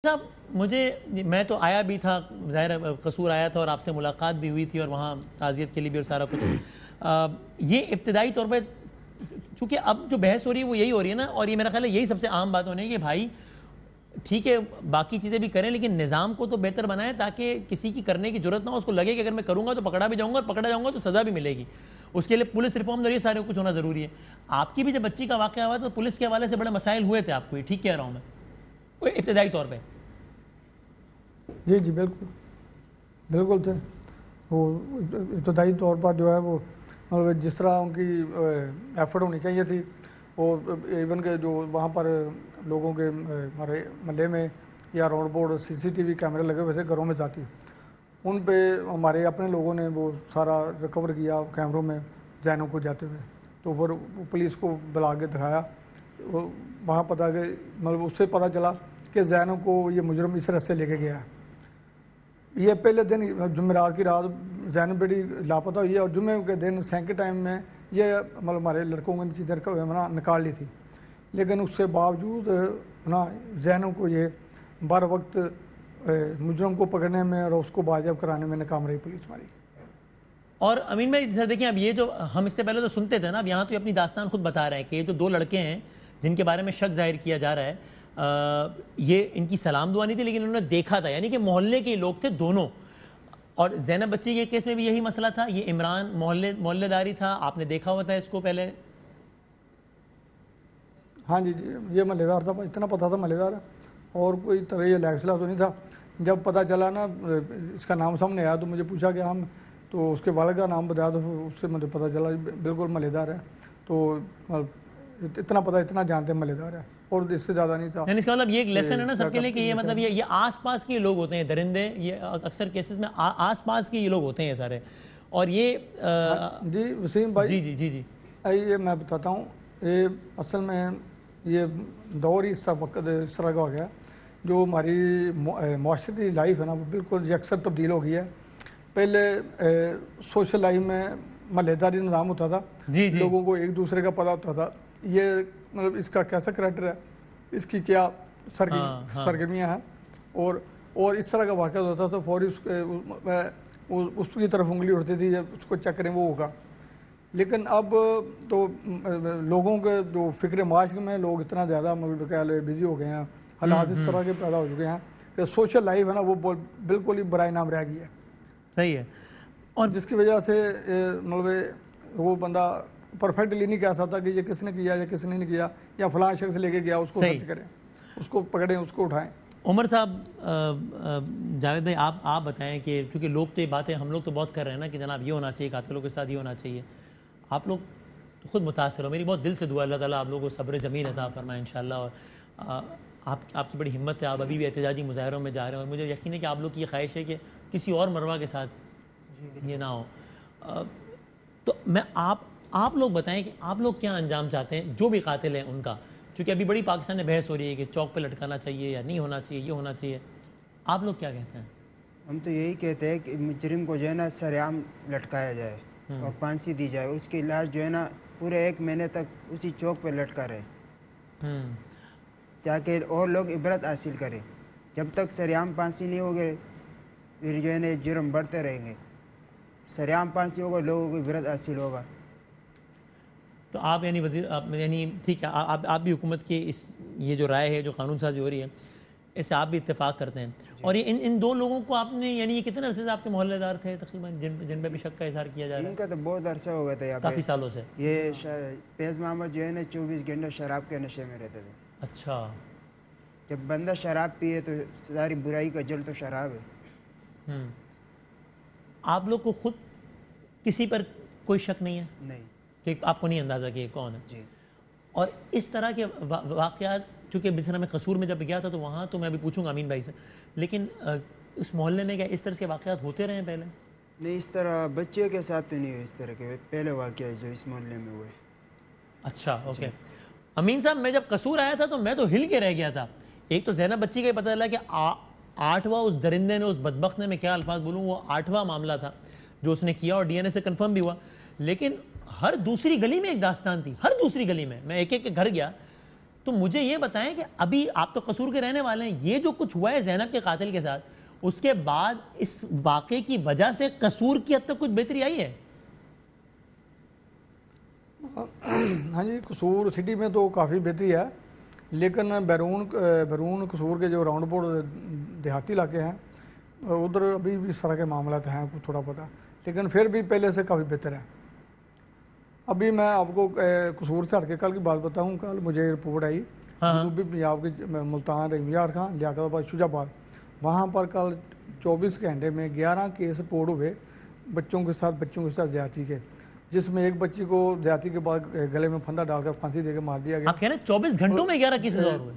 साहब मुझे मैं तो आया भी था, ज़ाहिर कसूर आया था और आपसे मुलाकात भी हुई थी और वहाँ ताज़ियत के लिए भी और सारा कुछ। ये इब्तिदाई तौर पे चूँकि अब जो बहस हो रही है वो यही हो रही है ना, और ये मेरा ख्याल है यही सबसे आम बात होनी है कि भाई ठीक है बाकी चीज़ें भी करें लेकिन निज़ाम को तो बेहतर बनाएं ताकि किसी की करने की ज़रूरत ना हो, उसको लगे कि अगर मैं करूँगा तो पकड़ा भी जाऊँगा और पकड़ा जाऊँगा तो सज़ा भी मिलेगी। उसके लिए पुलिस रिफॉर्म और ये सारे कुछ होना ज़रूरी है। आपकी भी जब बच्ची का वाक़या हुआ तो पुलिस के हवाले से बड़े मसाइल हुए थे आपको, ठीक कह रहा हूँ मैं, इब्तिदाई तौर पर। जी जी बिल्कुल बिल्कुल थे। वो इब्तदाई तौर पर जो है वो मतलब जिस तरह उनकी एफर्ट होनी चाहिए थी, वो इवन के जो वहाँ पर लोगों के हमारे महल्ले में या रोड बोर्ड सीसीटीवी कैमरे लगे हुए थे घरों में जाती, उन पे हमारे अपने लोगों ने वो सारा रिकवर किया कैमरों में जैनों को जाते हुए। तो फिर पुलिस को बुला के दिखाया, वो वहाँ पता कि मतलब उससे पता चला कि जैनों को ये मुजरम इस रास्ते लेके गया है। ये पहले दिन जुमेरात की रात जैन बेटी लापता हुई है और जुमे के दिन सैंक के टाइम में ये मतलब हमारे लड़कों ने चीज़ें ना निकाल ली थी, लेकिन उसके बावजूद ना जैनों को ये बर वक्त मुजरम को पकड़ने में और उसको बाजियाब कराने में नाकाम रही पुलिस हमारी। और अमीन भाई सर देखिए, अब ये जो हम इससे पहले तो सुनते थे ना, अब यहाँ तो अपनी दास्तान खुद बता रहे हैं कि ये जो दो लड़के हैं जिनके बारे में शक जाहिर किया जा रहा है, ये इनकी सलाम दुआ नहीं थी लेकिन उन्होंने देखा था, यानी कि मोहल्ले के लोग थे दोनों। और जैनब बच्ची के केस में भी यही मसला था, ये इमरान मोहल्लेदारी था, आपने देखा हुआ था इसको पहले? हाँ जी जी ये मलेदार था, इतना पता था मलेदार है और कोई तरह ये लैक्सला तो नहीं था। जब पता चला ना इसका नाम सामने आया तो मुझे पूछा कि हम तो उसके वालिद का नाम बताया, तो उससे मुझे पता चला बिल्कुल मलेदार है। तो इतना पता, इतना जानते हैं मलेदार है और इससे ज़्यादा नहीं था। यानी इसका मतलब ये एक लेसन है ना सबके लिए कि ये मतलब ये आसपास के लोग होते हैं दरिंदे, ये अक्सर केसेस में आसपास के ये लोग होते हैं सारे। और ये जी वसीम भाई, जी जी जी जी ये मैं बताता हूँ, ये असल में ये दौर ही इस तरह का हो गया जो हमारी माशरती लाइफ है ना वो बिल्कुल अक्सर तब्दील हो गई है। पहले सोशल लाइफ में महल्लेदारी निज़ाम होता था, जी जी लोगों को एक दूसरे का पता होता था, ये मतलब इसका कैसा करैक्टर है, इसकी क्या सरगर्मियाँ हैं, और इस तरह का वाक़या होता था तो फौरी उसकी तरफ उंगली उठती थी, उसको चेक करें वो होगा। लेकिन अब तो लोगों के जो फ़िक्र माशरे में लोग इतना ज़्यादा मतलब क्या बिज़ी हो गए हैं, हालात इस तरह के पैदा हो चुके हैं कि सोशल लाइफ है ना वो बिल्कुल ही बराए नाम रह गई है। सही है। और जिसकी वजह से मतलब वो बंदा परफेक्टली नहीं कह सकता कि ये किसने किया या किसने नहीं किया, या फलां शख्स लेके गया उसको सर्च करें, उसको पकड़ें, उसको उठाएं। उमर साहब, जावेद भाई आप बताएं कि क्योंकि लोग तो ये बातें हम लोग तो बहुत कर रहे हैं ना कि जनाब ये होना चाहिए, कातिलों के साथ ये होना चाहिए, आप लोग तो खुद मुतासर हो, मेरी बहुत दिल से दुआ अल्लाह ताला आप लोगों को सब्र जमीन अता फरमाए इंशाअल्लाह। और आपकी बड़ी हिम्मत है, आप अभी भी एहतजाजी मुजाहरों में जा रहे हैं और मुझे यकीन है कि आप लोग की ये ख्वाहिश है कि किसी और मरवा के साथ ये ना हो। तो मैं आप लोग बताएं कि आप लोग क्या अंजाम चाहते हैं जो भी कातिल हैं उनका, क्योंकि अभी बड़ी पाकिस्तान में बहस हो रही है कि चौक पे लटकाना चाहिए या नहीं होना चाहिए, ये होना चाहिए, आप लोग क्या कहते हैं? हम तो यही कहते हैं कि मुजरिम को जो है ना सरेआम लटकाया जाए और फांसी दी जाए, उसकी लाश जो है ना पूरे 1 महीने तक उसी चौक पे लटका रहे ताकि और लोग इबरत हासिल करें। जब तक सरेआम फांसी नहीं होगी फिर जो है ना जुर्म बढ़ते रहेंगे। सरेआम फांसी होगा, लोगों को इबरत हासिल होगा। तो आप यानी वज़ीर आप यानी ठीक है, आप भी हुकूमत की इस ये जो राय है जो कानून साजी हो रही है इससे आप भी इत्तेफाक करते हैं। और ये इन दो लोगों को आपने यानी ये कितने अरसे से आपके मोहल्लेदार थे तकरीबन जिन पे भी शक का इजहार किया जा रहा है? इनका तो बहुत अरसा हो गया था यहाँ पे, काफ़ी सालों से। ये फैज़ मोहम्मद जो है ना 24 घंटे शराब के नशे में रहते थे। अच्छा, जब बंदा शराब पिए तो सारी बुराई का जड़ तो शराब है। आप लोग को खुद किसी पर कोई शक नहीं है? नहीं कि आपको नहीं अंदाज़ा कि ये कौन है? जी। और इस तरह के वाक़यात, चूँकि मिसरा में कसूर में जब गया था तो वहाँ तो मैं अभी पूछूंगा अमीन भाई से, लेकिन उस मोहल्ले में क्या इस तरह के वाक़यात होते रहे हैं पहले? नहीं, इस तरह बच्चे के साथ तो नहीं हुए, इस तरह के पहले वाक़या जो इस मोहल्ले में हुए। अच्छा, ओके। अमीन साहब, मैं जब कसूर आया था तो मैं तो हिल के रह गया था। एक तो ज़ैनब बच्ची का ही पता चला कि 8वां उस दरिंदे ने, उस बदबख्त ने, मैं क्या अल्फाज बोलूँ, वो 8वां मामला था जो उसने किया और DNA से कन्फर्म भी हुआ। लेकिन हर दूसरी गली में एक दास्तान थी, हर दूसरी गली में। मैं एक एक के घर गया तो मुझे ये बताएं कि अभी आप तो कसूर के रहने वाले हैं, ये जो कुछ हुआ है ज़ैनब के कातिल के साथ, उसके बाद इस वाक़े की वजह से कसूर की हद तक कुछ बेहतरी आई है? हाँ जी, कसूर सिटी में तो काफ़ी बेहतरी है, लेकिन बैरून कसूर के जो राउंड अबाउट देहाती इलाके हैं उधर अभी भी इस तरह के मामला हैं कुछ थोड़ा पता, लेकिन फिर भी पहले से काफ़ी बेहतर है। अभी मैं आपको कसूर से हटके कल की बात बताऊं। कल मुझे रिपोर्ट आई जनूबी पंजाब के मुल्तान, रहीमयार खां, लियाकताबाद, शुजाबाद, वहाँ पर कल 24 घंटे में 11 केस रिपोर्ट हुए बच्चों के साथ ज्यादती के, जिसमें एक बच्ची को ज्यादती के बाद गले में फंदा डालकर फांसी देकर मार दिया गया। आप कह रहे हैं 24 घंटों में 11 केसेस और हुए?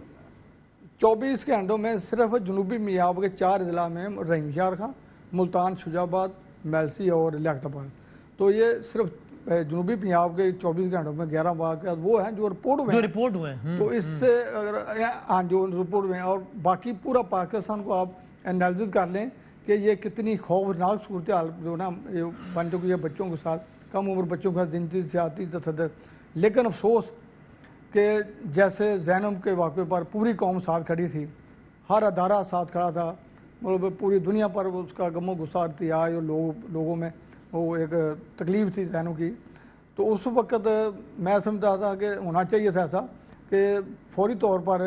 24 घंटों में सिर्फ जनूबी पंजाब के 4 ज़िला में, रहीमयार खां, मुल्तान, शुजाबाद, मेलसी और लियाकताबाद, तो ये सिर्फ जनूबी पंजाब के 24 घंटों में 11 वाक़यात वो हैं जो रिपोर्ट हुए हैं। तो इससे अगर हाँ जो रिपोर्ट हुए हैं, और बाकी पूरा पाकिस्तान को आप एनालिसिस कर लें कि ये कितनी खौफनाक सूरत हाल जो ना ये बन चुकी है बच्चों के साथ, कम उम्र बच्चों के साथ जिनसी सियाती तशद्दुद। लेकिन अफसोस कि जैसे ज़ैनब के वाक़े पर पूरी कौम साथ खड़ी थी, हर अदारा साथ खड़ा था, मतलब पूरी दुनिया पर उसका गमो गुस्सा इर्तियाज और लोगों में वो एक तकलीफ़ थी ज़ैनब की। तो उस वक़्त मैं समझता था कि होना चाहिए था ऐसा कि फौरी तौर पर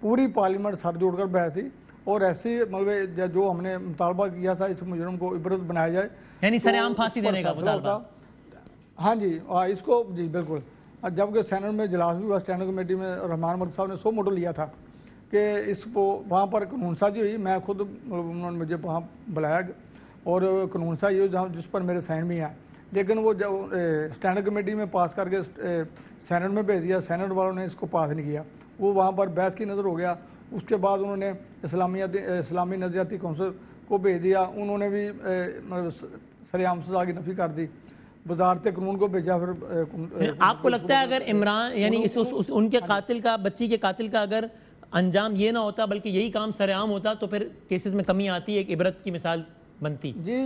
पूरी पार्लियामेंट सर जोड़कर बैठी और ऐसी मतलब जो हमने मुतालबा किया था इस मुजरम को इबरत बनाया जाए, यानी सरेआम फांसी देने का मुतालबा। हाँ जी, इसको जी बिल्कुल। जबकि सेनेट में इजलास भी हुआ, स्टैंडिंग कमेटी में रहमान मलिक साहब ने 100 मोटो लिया था कि इसको वहाँ पर कानून साजी हुई। मैं खुद उन्होंने मुझे वहाँ बुलाया और कानून साजी हुई जहाँ जिस पर मेरे साइन भी हैं, लेकिन वो जब स्टैंडिंग कमेटी में पास करके सेनेट में भेज दिया, सेनेट वालों ने इसको पास नहीं किया, वो वहाँ पर बहस की नज़र हो गया। उसके बाद उन्होंने इस्लामी नज़रियाती कौंसिल को भेज दिया, उन्होंने भी सरेआम सज़ा की नफ़ी कर दी, वजारत कानून को भेजा। फिर आपको लगता है अगर इमरान यानी उनके कातिल का, बच्ची के कातिल का अगर अंजाम ये ना होता बल्कि यही काम सरेआम होता तो फिर केसेस में कमी आती, एक इबरत की मिसाल बनती? जी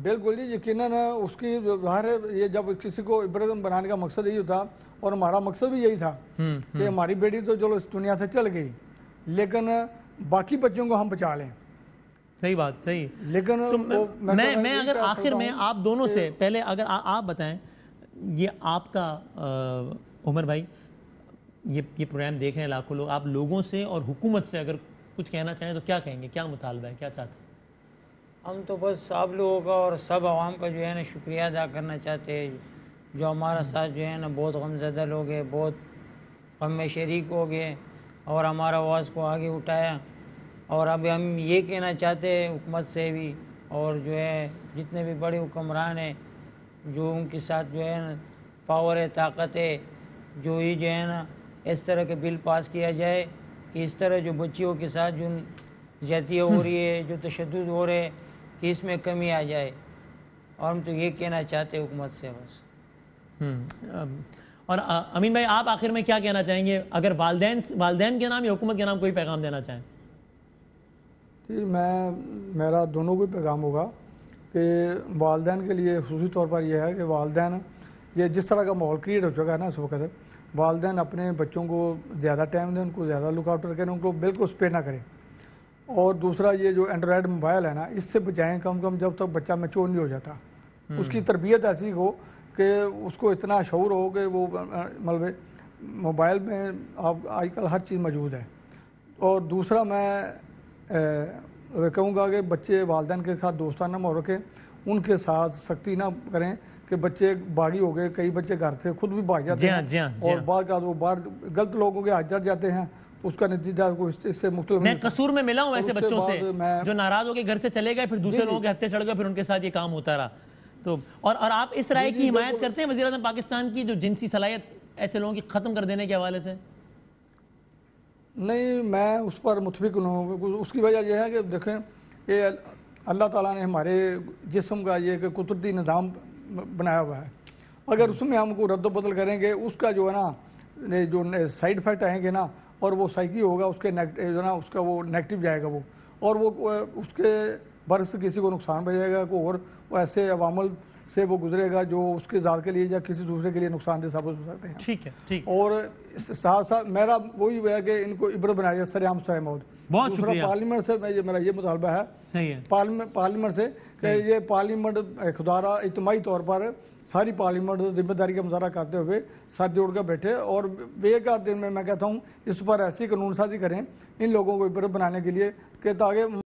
बिल्कुल जी, यकीनन उसकी ज़ाहिर है ये जब किसी को इबरत बनाने का मकसद यही होता, और हमारा मकसद भी यही था कि हमारी बेटी तो चलो इस दुनिया से चल गई, लेकिन बाकी बच्चों को हम बचा लें। सही बात, सही। लेकिन तो मैं अगर आखिर में आप दोनों से पहले अगर आप बताएं, ये आपका उमर भाई, ये प्रोग्राम देख रहे हैं लाखों लोग, आप लोगों से और हुकूमत से अगर कुछ कहना चाहें तो क्या कहेंगे? क्या मुतालबा है, क्या चाहते हैं? हम तो बस आप लोगों का और सब आवाम का जो है ना शुक्रिया अदा करना चाहते हैं, जो हमारा साथ जो है ना बहुत गमज़दा लोग हैं, बहुत गम में शरीक हो गए और हमारा आवाज़ को आगे उठाया। और अब हम ये कहना चाहते हैं हुकूमत से भी, और जो है जितने भी बड़े हुक्मरान हैं जो उनके साथ जो है ना पावर है, ताकत है, जो ही जो है ना इस तरह के बिल पास किया जाए कि इस तरह जो बच्चियों के साथ जो ज्यादतियाँ हो रही है, जो तशद्दुद हो रहे हैं, कि इसमें कमी आ जाए। और हम तो ये कहना चाहते हैं हुकूमत से बस। और अमीन भाई, आप आखिर में क्या कहना चाहेंगे, अगर वालदैन के नाम या हुकूमत के नाम कोई पैगाम देना चाहें? जी, मेरा दोनों को पैगाम होगा कि वालदैन के लिए खुसूसी तौर पर यह है कि वालदैन ये जिस तरह का माहौल क्रिएट हो चुका है ना इस वक्त, वालदैन अपने बच्चों को ज़्यादा टाइम दें, उनको ज़्यादा लुक आफ्टर करें, उनको बिल्कुल स्पेयर ना करें। और दूसरा ये जो एंड्रॉयड मोबाइल है ना, इससे बचाएं कम से कम जब तक बच्चा मैच्योर नहीं हो जाता। उसकी तरबियत ऐसी हो कि उसको इतना शऊर हो कि वो मतलब मोबाइल में आप आजकल हर चीज़ मौजूद है। और दूसरा मैं कहूँगा कि बच्चे वालिदैन के साथ दोस्ताना माहौल रखें, उनके साथ सख्ती ना करें कि बच्चे बागी हो गए, कई बच्चे घर से खुद भी भाग जाते हैं और बाद का वो बाहर गलत लोगों के हाथ चढ़ जाते हैं, उसका नतीजा को इससे मुख्तलिफ। मैं कसूर में मिला हूँ ऐसे बच्चों से जो नाराज होकर घर से चले गए, फिर दूसरे लोगों के हत्थे चढ़ गए, फिर उनके साथ ये काम होता रहा। तो और आप इस राय की हिमायत करते हैं वज़ीर आज़म पाकिस्तान की जो जिनसी सलाहियत ऐसे लोगों की ख़त्म कर देने के हवाले से? नहीं, मैं उस पर मुतफिक हूँ। उसकी वजह यह है कि देखें, ये अल्लाह ताला ने हमारे जिस्म का ये कुदरती निज़ाम बनाया हुआ है। अगर उसमें हमको रद्द बदल करेंगे, उसका जो है ना जो साइड इफ़ेक्ट आएंगे ना, और वो साइकी होगा उसके जो ना उसका वो नेगेटिव जाएगा वो, और वो उसके बरस किसी को नुकसान पहुँचाएगा, को और ऐसे अवामल से वो गुजरेगा जो उसके ज़ात के लिए या किसी दूसरे के लिए नुकसानदेह साबित हो सकते हैं। ठीक है, ठीक। और साथ साथ मेरा वही है कि इनको इब्रत बनाया जाए सरेआम सज़ाए मौत। बहुत दूसरा शुक्रिया। पार्लियामेंट से मेरा ये मुतालबा है, सही है। पार्लियामेंट से कि ये पार्लियामेंट खुदारा इज्तिमाई तौर पर सारी पार्लियामेंट जिम्मेदारी का मुजाहरा करते हुए साथ जोड़ कर बैठे और बेकार दिन में मैं कहता हूँ इस पर ऐसी कानून साजी करें इन लोगों को इब्रत बनाने के लिए कि ताकि